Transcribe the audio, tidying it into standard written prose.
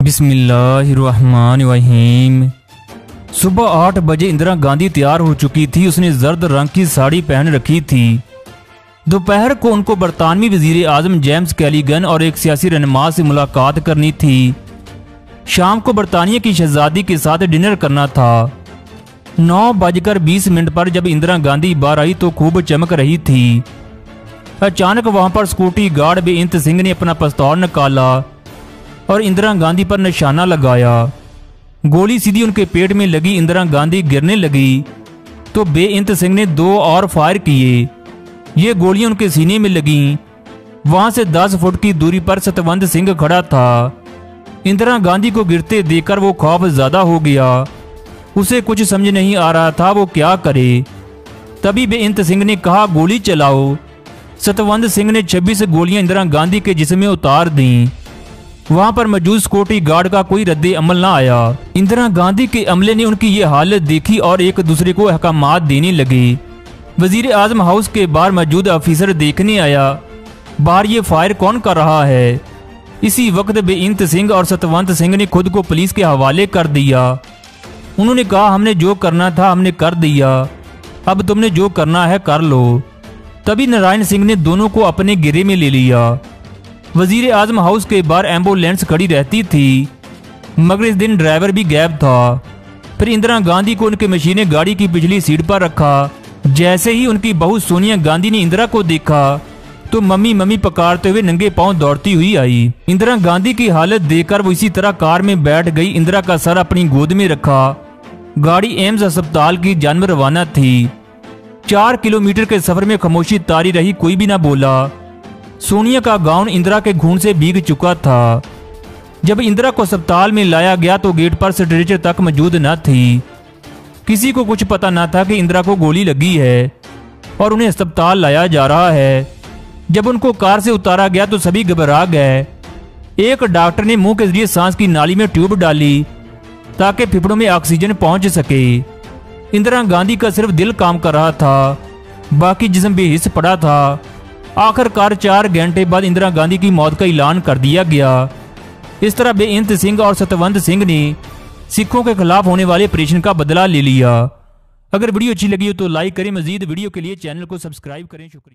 बिस्मिल्लाहिर्रहमानिर्रहीम। सुबह 8 बजे इंदिरा गांधी तैयार हो चुकी थी। उसने जर्द रंग की साड़ी पहन रखी थी। दोपहर को उनको बरतानवी वजीर आजम जेम्स कैलिगन और एक सियासी रहनुमा से मुलाकात करनी थी। शाम को बरतानिया की शहजादी के साथ डिनर करना था। 9:20 पर जब इंदिरा गांधी बाहर आई तो खूब चमक रही थी। अचानक वहां पर सिक्योरिटी गार्ड बेअंत सिंह ने अपना पिस्तौल निकाला और इंदिरा गांधी पर निशाना लगाया। गोली सीधी उनके पेट में लगी। इंदिरा गांधी गिरने लगी तो बेअंत सिंह ने 2 और फायर किए। ये गोलियां उनके सीने में लगीं। वहां से 10 फुट की दूरी पर सतवंत सिंह खड़ा था। इंदिरा गांधी को गिरते देखकर वो खौफ ज्यादा हो गया। उसे कुछ समझ नहीं आ रहा था वो क्या करे। तभी बेअंत सिंह ने कहा, गोली चलाओ। सतवंत सिंह ने 26 गोलियां इंदिरा गांधी के जिस्म में उतार दी। वहां पर मौजूद सिक्योरिटी गार्ड का कोई रद्दे अमल ना आया। इंदिरा गांधी के अमले ने उनकी ये हालत देखी और एक दूसरे को अहकामात देने लगे। वजीर आजम हाउस के बाहर मौजूद ऑफिसर देखने आया, बाहर ये फायर कौन कर रहा है। इसी वक्त बेअंत सिंह और सतवंत सिंह ने खुद को पुलिस के हवाले कर दिया। उन्होंने कहा, हमने जो करना था हमने कर दिया, अब तुमने जो करना है कर लो। तभी नारायण सिंह ने दोनों को अपने घेरे में ले लिया। वजीर आजम हाउस के बाहर एम्बुलेंस खड़ी रहती थी, मगर इस दिन ड्राइवर भी गायब था। फिर इंदिरा गांधी को उनके मशीने गाड़ी की पिछली सीट पर रखा। जैसे ही उनकी बहू सोनिया गांधी ने इंदिरा को देखा तो मम्मी मम्मी पुकारते हुए नंगे पांव दौड़ती हुई आई। इंदिरा गांधी की हालत देखकर वो इसी तरह कार में बैठ गई। इंदिरा का सर अपनी गोद में रखा। गाड़ी एम्स अस्पताल की जानब रवाना थी। 4 किलोमीटर के सफर में खामोशी तारी रही, कोई भी ना बोला। सोनिया का गाउन इंदिरा के खून से भीग चुका था। जब इंदिरा को अस्पताल में लाया गया तो गेट पर स्ट्रेचर तक मौजूद न थी। किसी को कुछ पता न था कि इंदिरा को गोली लगी है और उन्हें अस्पताल लाया जा रहा है। जब उनको कार से उतारा गया तो सभी घबरा गए। एक डॉक्टर ने मुंह के जरिए सांस की नाली में ट्यूब डाली ताकि फेफड़ों में ऑक्सीजन पहुंच सके। इंदिरा गांधी का सिर्फ दिल काम कर रहा था, बाकी जिस्म बेहिस पड़ा था। आखिरकार 4 घंटे बाद इंदिरा गांधी की मौत का ऐलान कर दिया गया। इस तरह बेअंत सिंह और सतवंत सिंह ने सिखों के खिलाफ होने वाले ऑपरेशन का बदला ले लिया। अगर वीडियो अच्छी लगी हो तो लाइक करें। मजीद वीडियो के लिए चैनल को सब्सक्राइब करें। शुक्रिया।